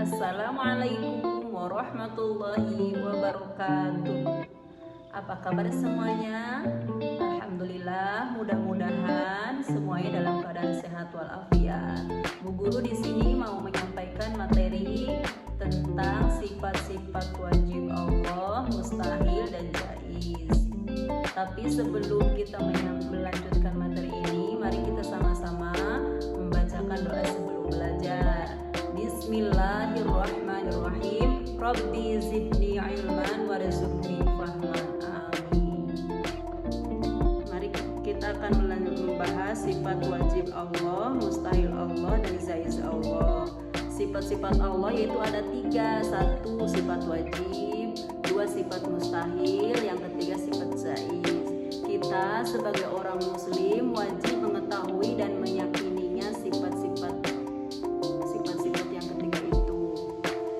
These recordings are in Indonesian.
Assalamualaikum warahmatullahi wabarakatuh. Apa kabar semuanya? Alhamdulillah, mudah-mudahan semuanya dalam keadaan sehat walafiat. Bu Guru di sini mau menyampaikan materi tentang sifat-sifat wajib Allah, mustahil dan jaiz. Tapi sebelum kita melanjutkan materi ini, mari kita sama-sama membacakan doa sebelum belajar. Bismillahirrahmanirrahim. Rabbi zidni ilman warzuqni fahman. Amin. Mari kita akan membahas sifat wajib Allah, mustahil Allah, dan jaiz Allah. Sifat-sifat Allah yaitu ada 3. 1 sifat wajib, 2 sifat mustahil, yang ketiga sifat jaiz. Kita sebagai orang muslim wajib mengetahui dan meyakininya sifat-sifat yang ketiga itu.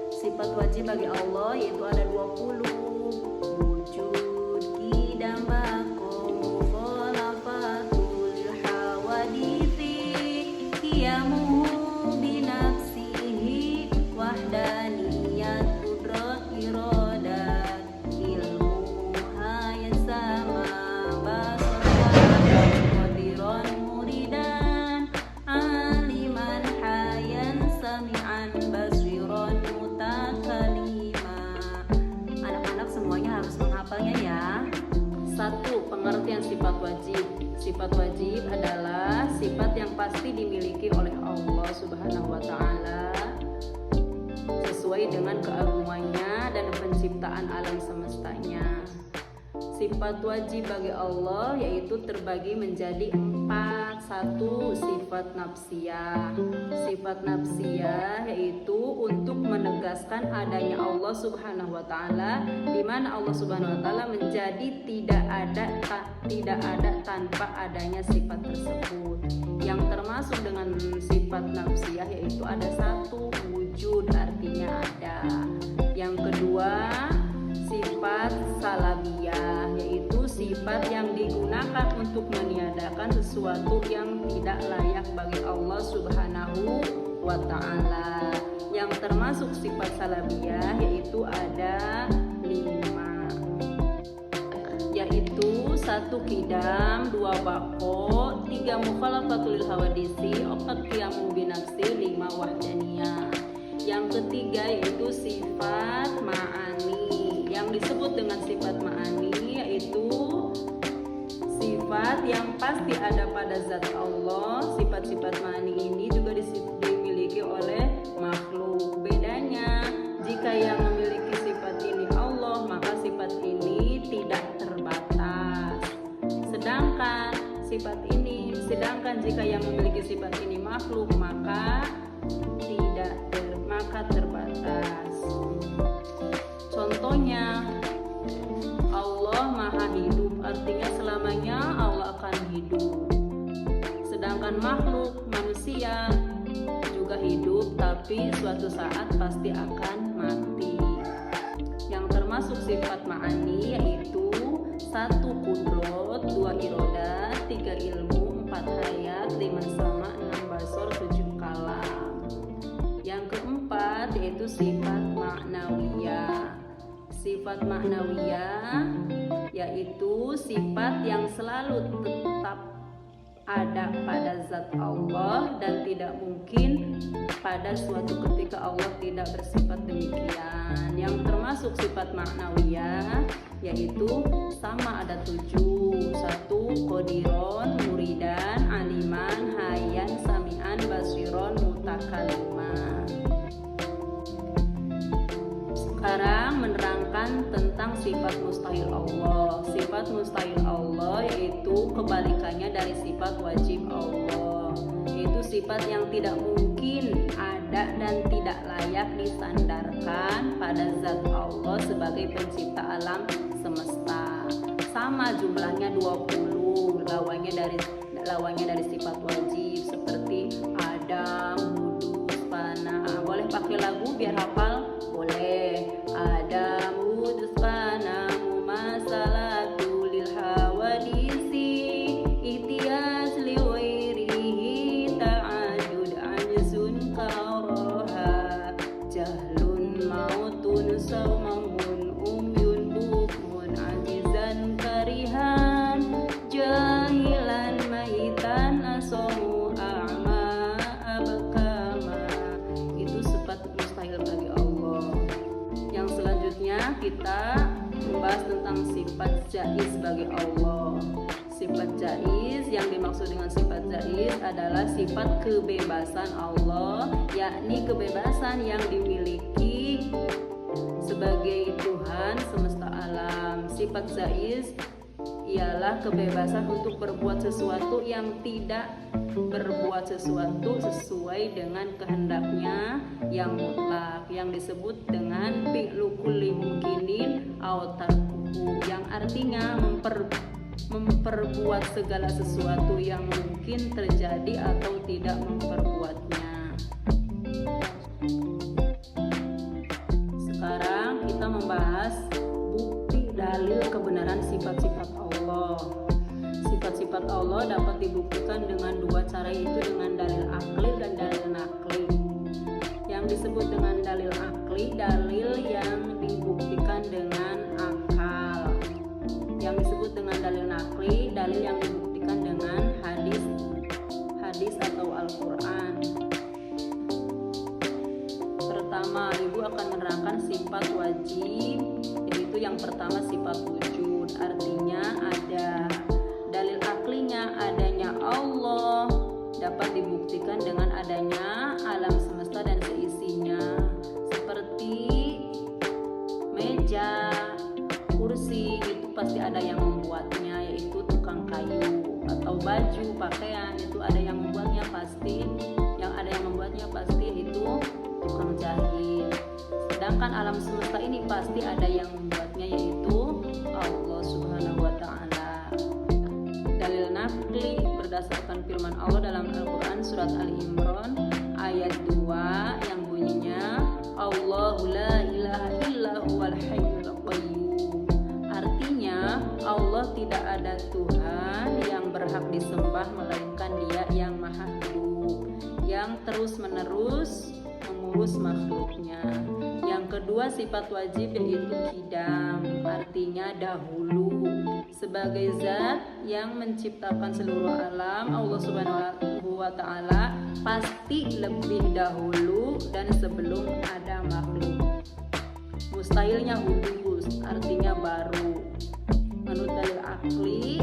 Sifat wajib bagi Allah yaitu ada 20. Wujud, qidam, baqo, khalafatul hawadithi, qiyamu binafsihi, wahdaniyat, qudrat, iradat, ilmu, hayat, sama, basar, qadiran, muridan, aliman, hayan, sami'an, basiran, mutakalima. Anak-anak semuanya harus menghafalnya ya. 1. Pengertian sifat wajib. Sifat wajib adalah sifat yang pasti dimiliki oleh Allah Subhanahu wa Ta'ala sesuai dengan keagungannya dan penciptaan alam semestanya. Sifat wajib bagi Allah yaitu terbagi menjadi 4. 1. Sifat nafsiyah. Sifat nafsiyah yaitu untuk menegaskan adanya Allah Subhanahu wa Ta'ala, di mana Allah Subhanahu wa Ta'ala menjadi tidak ada tanpa adanya sifat tersebut. Yang termasuk dengan sifat nafsiyah yaitu ada 1. Wujud, artinya ada. Yang kedua, sifat salabiyah, yaitu sifat yang digunakan untuk meniadakan sesuatu yang tidak layak bagi Allah Subhanahu wa Ta'ala. Yang termasuk sifat salabiyah yaitu ada 5, yaitu 1. Qidam, 2. baqo, 3. mukhalafatul hawadisi, 4. qiyamu binafsi, 5. wahdaniyah. Yang ketiga yaitu sifat ma'ani. Yang disebut dengan sifat ma'ani yaitu sifat yang pasti ada pada zat Allah. Sifat-sifat ma'ani ini juga dimiliki oleh makhluk. Bedanya, jika yang memiliki sifat ini Allah, maka sifat ini tidak terbatas. Sedangkan jika yang memiliki sifat ini makhluk, maka terbatas. Contohnya, Allah maha hidup, artinya selamanya Allah akan hidup. Sedangkan makhluk manusia juga hidup, tapi suatu saat pasti akan mati. Yang termasuk sifat ma'ani yaitu 1. Qudrat, 2. iradat, 3. ilmu, 4. hayat, 5. sama, 6. basar, 7. kalam. Yang keempat yaitu sifat ma'nawiyah. Sifat ma'nawiyah yaitu sifat yang selalu tetap ada pada zat Allah dan tidak mungkin pada suatu ketika Allah tidak bersifat demikian. Yang termasuk sifat ma'nawiyah yaitu sama, ada 7. 1. qadiron, muridan, aliman, hayan, sami'an, basiron, mutakalima. Sekarang menerangkan tentang sifat mustahil Allah. Sifat mustahil Allah yaitu kebalikannya dari sifat wajib Allah, yaitu sifat yang tidak mungkin ada dan tidak layak disandarkan pada zat Allah sebagai pencipta alam semesta. Sama jumlahnya 20, lawannya dari sifat wajib seperti Adam, Hudus, Fana. Boleh pakai lagu biar hafal? Boleh. Adam, Hudus, Fana, mumasalatu lil hawadisi, ihtiyas liwairihi ta'adud anjun karoha, jah kita membahas tentang sifat jaiz bagi Allah. Sifat jaiz, yang dimaksud dengan sifat jaiz adalah sifat kebebasan Allah, yakni kebebasan yang dimiliki sebagai Tuhan semesta alam. Sifat jaiz ialah kebebasan untuk berbuat sesuatu yang tidak berbuat sesuatu sesuai dengan kehendaknya yang mutlak, yang disebut dengan fi'lu kulli mumkinin aw tarkuhu, yang artinya memperbuat segala sesuatu yang mungkin terjadi atau tidak memperbuatnya. Sekarang kita membahas bukti dalil kebenaran sifat-sifat Allah. Sifat-sifat Allah dapat dibuktikan dengan dua cara, yaitu dengan dalil akli dan dalil nakli. Yang disebut dengan dalil akli, dalil yang dibuktikan dengan akal. Yang disebut dengan dalil nakli, dalil yang dibuktikan dengan hadis atau Al-Quran. Pertama, ibu akan menerangkan sifat wajib, yaitu yang pertama sifat wujud, artinya ada. Dalil aklinya adanya Allah dapat dibuktikan dengan adanya alam semesta dan seisinya, seperti meja, kursi, itu pasti ada yang membuatnya, yaitu tukang kayu, atau baju, pakaian, itu ada yang membuatnya pasti, yang ada yang membuatnya pasti itu tukang jahit. Sedangkan alam semesta ini pasti ada yang membuatnya, yaitu Allah Subhanahu wa Ta'ala. Dalil nakli berdasarkan firman Allah dalam Al-Quran surat Ali Imran ayat 2 yang bunyinya Allahu la ilaha illa huwal hayyul qayyum. Artinya Allah tidak ada Tuhan yang berhak disembah melainkan Dia yang maha hidup, yang terus menerus mengurus makhluknya. Yang kedua sifat wajib yaitu qidam, artinya dahulu. Sebagai zat yang menciptakan seluruh alam, Allah Subhanahu wa Ta'ala pasti lebih dahulu dan sebelum ada makhluk. Mustahilnya hudus, artinya baru. Menurut dalil akli,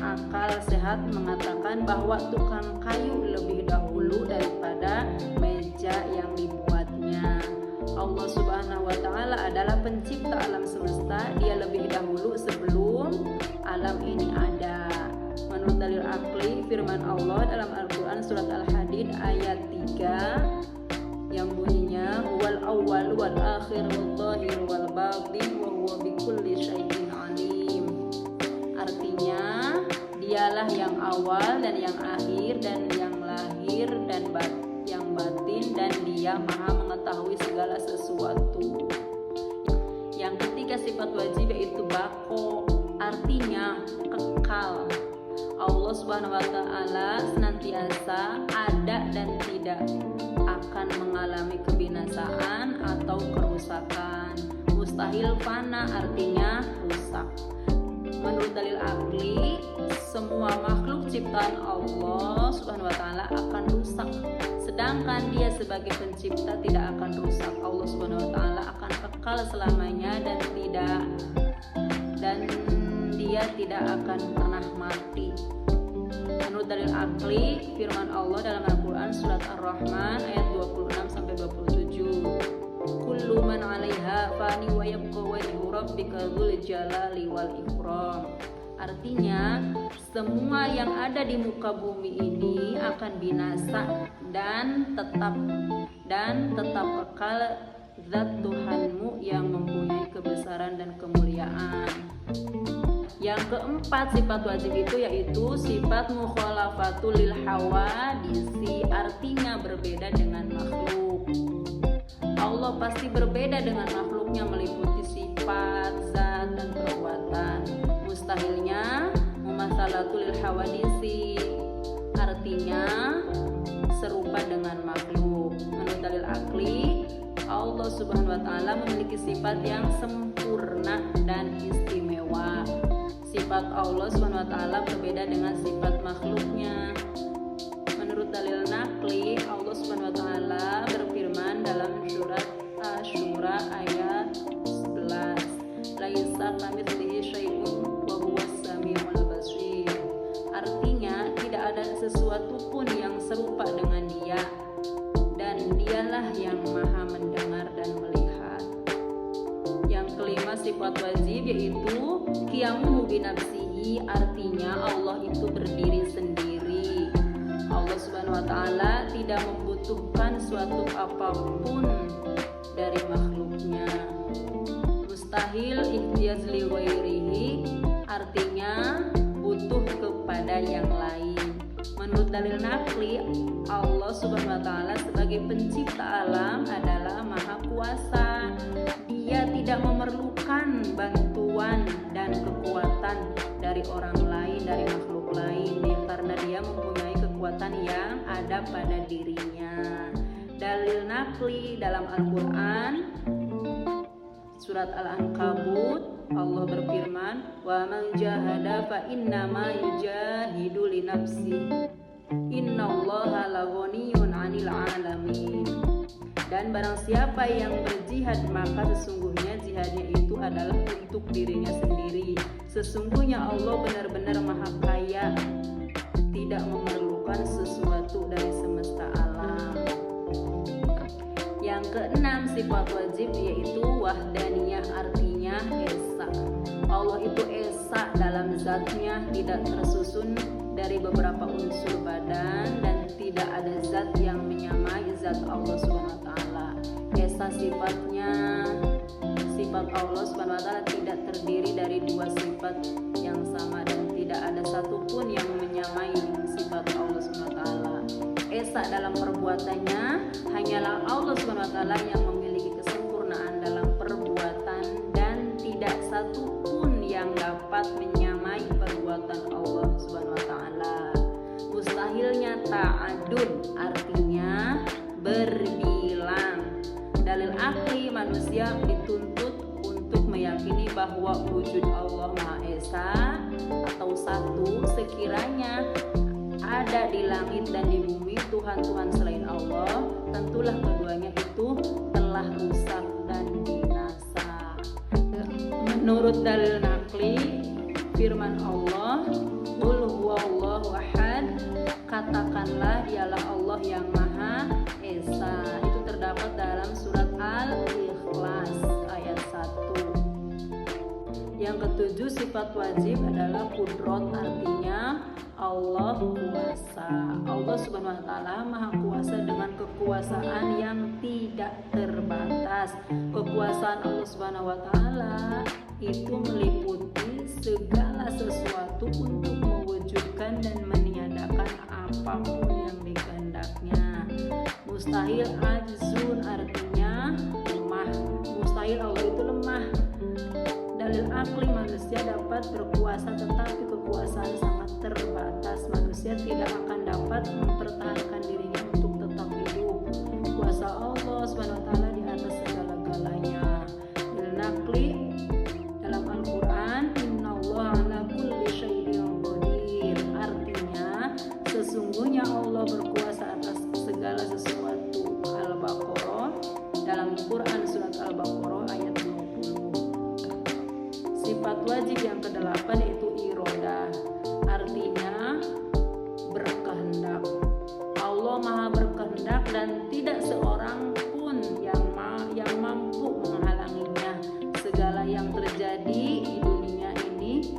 akal sehat mengatakan bahwa tukang kayu lebih dahulu daripada meja yang dibuatnya. Allah Subhanahu wa Ta'ala adalah pencipta alam semesta, Dia lebih dahulu sebelum alam ini ada. Menurut dalil akli, firman Allah dalam Al-Quran surat Al-Hadid ayat 3 yang bunyinya huwal awwal wal akhir wal zahir wal batin wa huwa bikulli syai'in alim. Artinya Dialah yang awal dan yang akhir dan yang lahir dan yang batin, dan Dia maha mengetahui segala sesuatu. Yang ketiga sifat wajib yaitu baqo, artinya kekal. Allah Subhanahu wa Ta'ala senantiasa ada dan tidak akan mengalami kebinasaan atau kerusakan. Mustahil fana, artinya rusak. Menurut dalil akli, semua makhluk ciptaan Allah Subhanahu wa Ta'ala akan rusak, sedangkan Dia sebagai pencipta tidak akan rusak. Allah Subhanahu wa Ta'ala akan kekal selamanya dan Dia tidak akan pernah mati. Menurut dalil akli, firman Allah dalam Al-Quran surat Ar-Rahman ayat 26 sampai 27. Kullu man 'alaiha fani wa yabqa wajhu rabbika dzul jalali wal ikram. Artinya semua yang ada di muka bumi ini akan binasa dan tetap kekal zat Tuhanmu yang mempunyai kebesaran dan kemuliaan. Yang keempat sifat wajib itu yaitu sifat mukhalafatul lil hawadisi, artinya berbeda dengan makhluk. Allah pasti berbeda dengan makhluknya meliputi sifat, zat, dan perbuatan. Mustahilnya mumatsalatul lil hawadisi, artinya serupa dengan makhluk. Menurut dalil akli, Allah Subhanahu wa Ta'ala memiliki sifat yang sempurna dan istimewa. Sifat Allah Subhanahu wa Ta'ala berbeda dengan sifat makhluknya. Menurut dalil nakli, Allah Subhanahu wa Ta'ala berfirman dalam surat Asy-Syura ayat 11. Maha mendengar dan melihat. Yang kelima sifat wajib yaitu qiyamuhu binafsihi, artinya Allah itu berdiri sendiri. Allah Subhanahu wa taala tidak membutuhkan suatu apapun dari makhluknya. Mustahil ihtiyaz li ghairihi, artinya butuh kepada yang lain. Menurut dalil nakli, Allah Subhanahu wa taala sebagai pencipta alam adalah maha kuasa. Dia tidak memerlukan bantuan dan kekuatan dari orang lain, dari makhluk lain, karena dia mempunyai kekuatan yang ada pada dirinya. Dalil nakli dalam Al-Quran surat Al-Ankabut, Allah berfirman, wa man jahada fa innama yujahidu li nafsihi innallaha laghaniyyun 'anil 'alamin. Dan barang siapa yang berjihad, maka sesungguhnya jihadnya itu adalah untuk dirinya sendiri. Sesungguhnya Allah benar-benar maha kaya, tidak memerlukan sesuatu dari semesta alam. Yang keenam sifat wajib yaitu wahdaniyah, artinya esa. Allah itu esa dalam zatnya, tidak tersusun dari beberapa unsur badan dan tidak ada zat yang menyamai zat Allah Subhanahu wa taala. Esa sifatnya, sifat Allah Subhanahu wa taala tidak terdiri dari dua sifat yang sama dan tidak ada satupun yang menyamai sifat Allah Subhanahu wa taala. Esa dalam perbuatannya, hanyalah Allah Subhanahu wa taala yang memiliki kesempurnaan dalam perbuatan dan tidak satupun yang dapat menyamai perbuatan Allah Subhanahu wa taala. Mustahilnya ta'adud, artinya berbilang. Dalil akli, manusia dituntut untuk meyakini bahwa wujud Allah Maha Esa atau satu, sekiranya ada di langit dan di bumi Tuhan-Tuhan selain Allah, tentulah keduanya itu telah rusak dan binasa. Menurut dalil nakli, firman Allah, qul huwallahu ahad, katakanlah dialah Allah yang Maha Esa. Itu terdapat dalam surat Al-Ikhlas ayat 1. Yang ketujuh sifat wajib adalah qudrat, artinya Allah kuasa. Allah Subhanahu wa taala maha kuasa dengan kekuasaan yang tidak terbatas. Kekuasaan Allah Subhanahu wa taala itu meliputi segala sesuatu untuk mewujudkan dan meniadakan apapun yang dikehendaknya. Mustahil ajzun, artinya lemah. Mustahil Allah itu lemah. Dalil akli, manusia dapat berkuasa tetapi kekuasaan sangat terbatas. Manusia tidak akan dapat mempertahankan dirinya untuk tetap hidup. Kuasa Allah Subhanahu wa taala di atas segala-galanya. Dalil nakli dalam Al-Qur'an, innallaha 'ala kulli syai'in qadir, artinya sesungguhnya Allah berkuasa atas segala sesuatu. Al-Baqarah, dalam Quran surat Al-Baqarah ayat 20. Sifat wajib yang kedelapan yaitu irodah, artinya berkehendak. Allah maha berkehendak dan tidak seorang pun yang mampu menghalanginya. Segala yang terjadi di dunia ini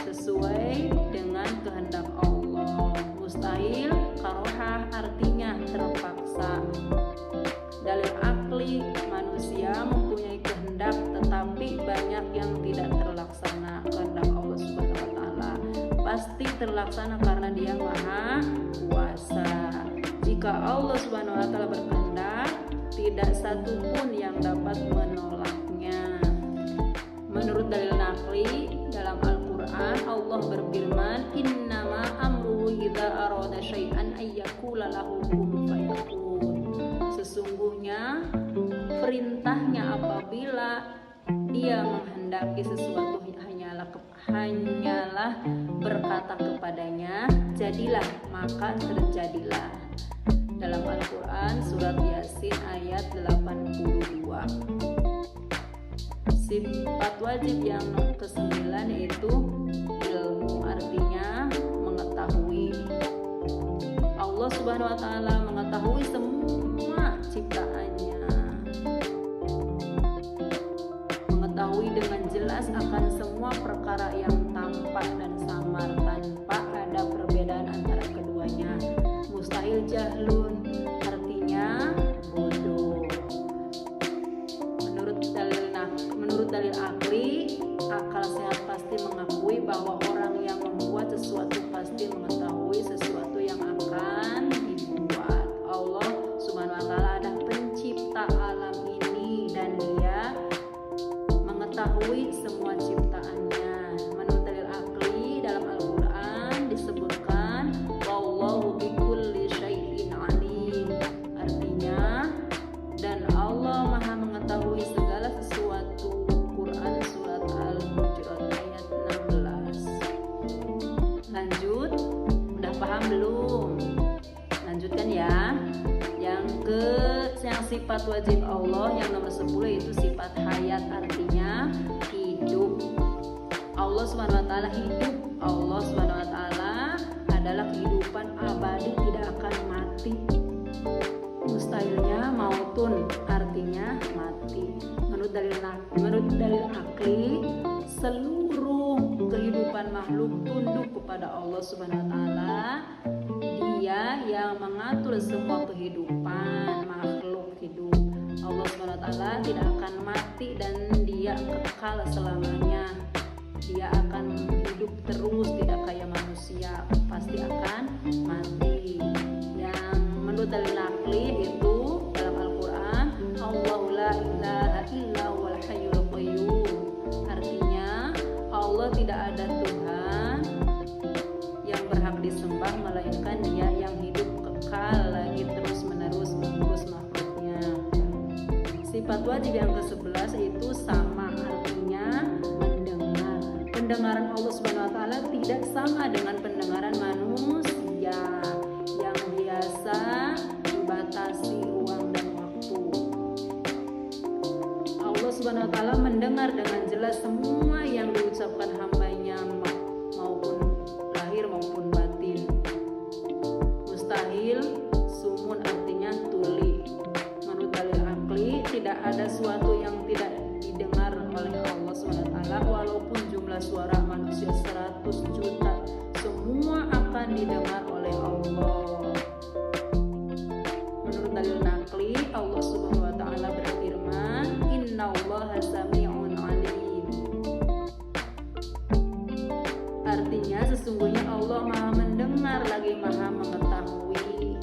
sesuai dengan kehendak Allah. Mustahil karohah, artinya terpaksa. Dalil akli, manusia mempunyai kehendak tetapi banyak yang tidak terlaksana. Kehendak Allah Subhanahu wa taala pasti terlaksana karena Dia Maha Kuasa. Jika Allah Subhanahu wa taala berkehendak, tidak satu pun yang dapat menolaknya. Menurut dalil nakli dalam Al-Qur'an, Allah berfirman, innama amruhu idza arada syai'an ayyaqula lahu kun fayakun. Sesungguhnya perintahnya apabila Dia menghendaki sesuatu hanyalah berkata kepadanya, jadilah, maka terjadilah. Dalam Al-Quran surat Yasin ayat 82. Sifat wajib yang ke-9 yaitu ilmu, artinya mengetahui. Allah Subhanahu wa taala mengetahui semua ciptaannya. akan semua perkara yang tampak dan samar tanpa ada perbedaan antara keduanya. Mustahil jahlun artinya bodoh. Menurut dalil akli, akal sehat pasti mengakui bahwa orang yang membuat sesuatu pasti mengetahui sesuatu yang akan dibuat. Allah Subhanahu wa taala adalah pencipta alam ini dan Dia mengetahui semua ciptaannya. Menurut dalil akli dalam Al-Qur'an disebutkan wallahu bikulli syai'in alim. Artinya dan Allah Maha mengetahui segala sesuatu. Quran surat Al-Hujurat ayat 16. Lanjut, udah paham belum? Lanjutkan ya. Yang sifat wajib Allah yang nomor 10 yaitu sifat hayat, artinya hidup. Allah Subhanahu wa taala hidup. Allah Subhanahu wa taala adalah kehidupan abadi, tidak akan mati. Mustahilnya mautun, artinya mati. Menurut dalil akli, seluruh kehidupan makhluk tunduk kepada Allah Subhanahu wa taala. Dia yang mengatur semua kehidupan makhluk hidup. Allah Subhanahu wa taala tidak akan mati dan Dia kekal selamanya. Dia akan hidup terus, tidak kayak manusia, pasti akan mati. Yang menurut dalil akli itu dalam Al-Qur'an, Allahu la ilaha illa huwal hayyul qayyum. Artinya Allah tidak ada Tuhan yang berhak disembah melainkan Dia yang hidup kekal lagi terus menerus mengurus makhluknya. Sifat wajib yang ke-11 itu sama, artinya mendengar. Pendengaran Allah Subhanahu wa taala tidak sama dengan pendengaran manusia yang biasa dibatasi ruang dan waktu. Allah Subhanahu wa taala mendengar dengan jelas semua yang diucapkan hambanya, maupun lahir maupun batin. Mustahil sumun artinya tuli. Menurut dalil akli, tidak ada suatu yang tidak didengar oleh Allah SWT. Walaupun jumlah suara manusia 100 juta, semua akan didengar oleh Allah. Menurut dalil nakli, Allah Subhanahu wa taala berfirman, innallaha sami'un alim. Artinya sesungguhnya Allah Maha mendengar lagi Maha mengetahui.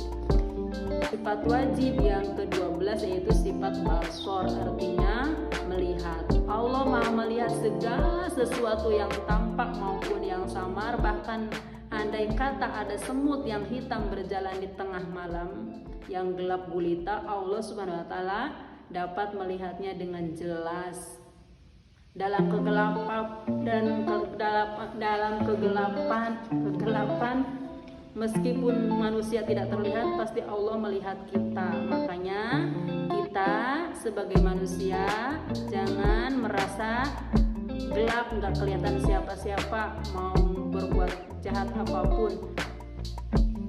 Sifat wajib yang ke-12 yaitu sifat basor, artinya melihat. Allah Maha melihat segala sesuatu yang tampak maupun yang samar. Bahkan andai kata ada semut yang hitam berjalan di tengah malam yang gelap gulita, Allah Subhanahu wa taala dapat melihatnya dengan jelas. Dalam kegelapan meskipun manusia tidak terlihat, pasti Allah melihat kita. Makanya kita sebagai manusia jangan merasa gelap, nggak kelihatan siapa-siapa, mau berbuat jahat apapun.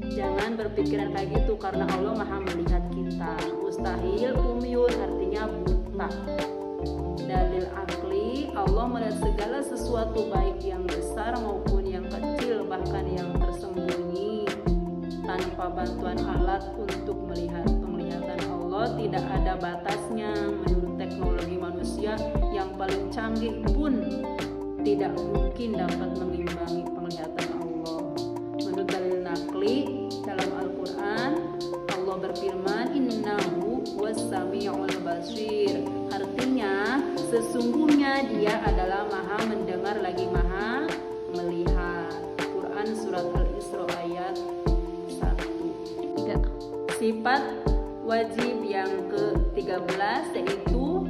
Jangan berpikiran kayak gitu, karena Allah Maha melihat kita. Mustahil umyun artinya buta. Dalil akli, Allah melihat segala sesuatu baik yang besar maupun yang kecil, bahkan yang tersembunyi, tanpa bantuan alat untuk melihat. Penglihatan Allah tidak ada batasnya. Menurut teknologi manusia yang paling canggih pun tidak mungkin dapat mengimbangi penglihatan Allah. Menurut dalil nakli dalam Al-Quran, Allah berfirman, innahu was-sami'ul basir. Artinya sesungguhnya Dia adalah Maha mendengar lagi Maha melihat. Quran surat Al-Isra ayat 1. Sifat wajib yang ke-13 yaitu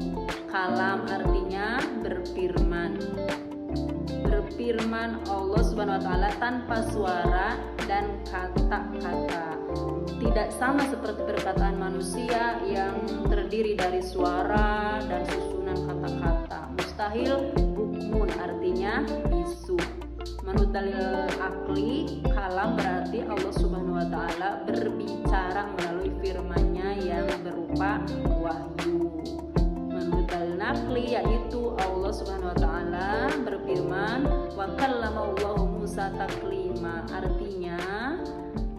kalam, artinya berfirman. Berfirman Allah Subhanahu wa taala tanpa suara dan kata-kata. Tidak sama seperti perkataan manusia yang terdiri dari suara dan susunan kata-kata. Mustahil bukmun artinya bisu. Menurut dalil akli, kalam berarti Allah Subhanahu wa taala berbicara melalui firman-Nya yang berupa wahyu. Menurut dalil nakli, yaitu Allah Subhanahu wa taala wa kallama Allahu Musa taklima, artinya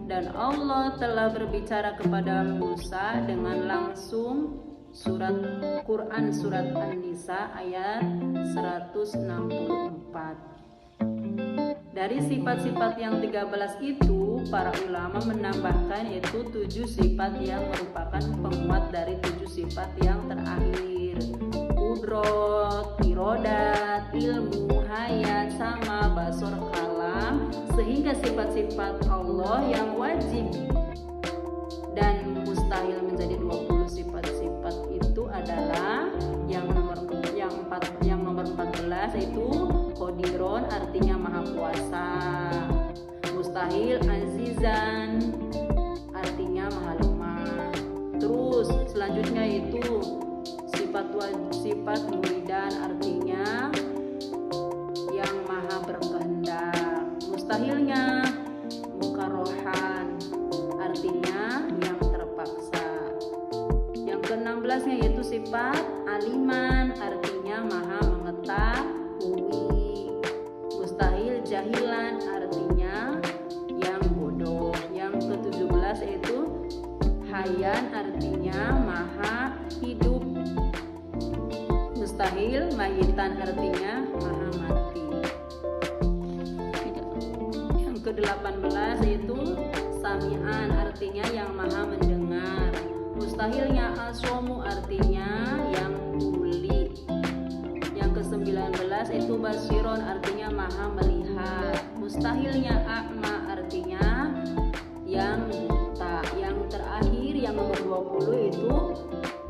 dan Allah telah berbicara kepada Musa dengan langsung. Surat Quran surat An-Nisa ayat 164. Dari sifat-sifat yang 13 itu, para ulama menambahkan yaitu 7 sifat yang merupakan penguat dari 7 sifat yang terakhir. Qudrat, irodat, ilmu, hayat, sama, basor, kalam, sehingga sifat-sifat Allah yang wajib dan mustahil menjadi 20 sifat-sifat itu adalah yang nomor 14 itu Qadiron, artinya maha kuasa. Mustahil azizan, artinya maha lemah. Terus selanjutnya itu sifat muridan, artinya yang maha berkehendak. Mustahilnya mukarrohan, artinya yang terpaksa. Yang ke-16 nya yaitu sifat aliman, artinya maha mengetahui. Mustahil jahilan, artinya yang bodoh. Yang ke-17 yaitu hayan, artinya maha hidup. Mustahil mayitan, artinya maha mati. Yang ke-18 yaitu sami'an, artinya yang maha mendengar. Mustahilnya asomu, artinya yang tuli. Yang ke-19 itu basiron, artinya maha melihat. Mustahilnya a'ma, artinya yang buta. Yang terakhir yang nomor 20 itu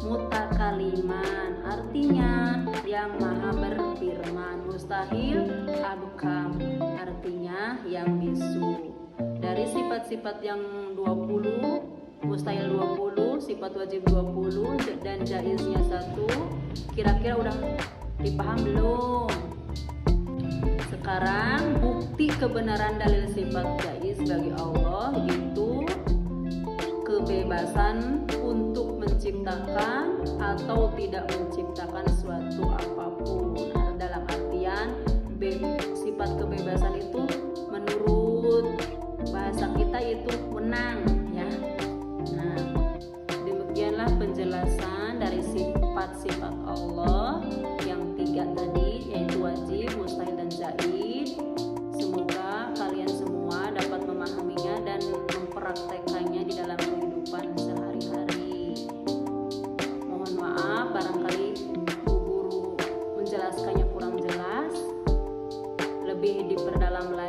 mutakaliman, artinya yang maha berfirman. Mustahil abkam, artinya yang bisu. Dari sifat-sifat yang 20, mustahil 20, sifat wajib 20, dan jaiznya 1. Kira-kira udah dipaham belum? Sekarang bukti kebenaran dalil sifat jaiz bagi Allah itu kebebasan untuk menciptakan atau tidak menciptakan suatu apapun. Dalam artian sifat kebebasan itu menurut bahasa kita itu menang, ya. Nah, demikianlah penjelasan dari sifat-sifat Allah yang 3 tadi, yaitu wajib, mustahil, dan jaiz. Semoga kalian semua dapat memahaminya dan mempraktekannya di dalam kehidupan sehari-hari. Mohon maaf barangkali Bu Guru menjelaskannya kurang jelas. Lebih diperdalam lagi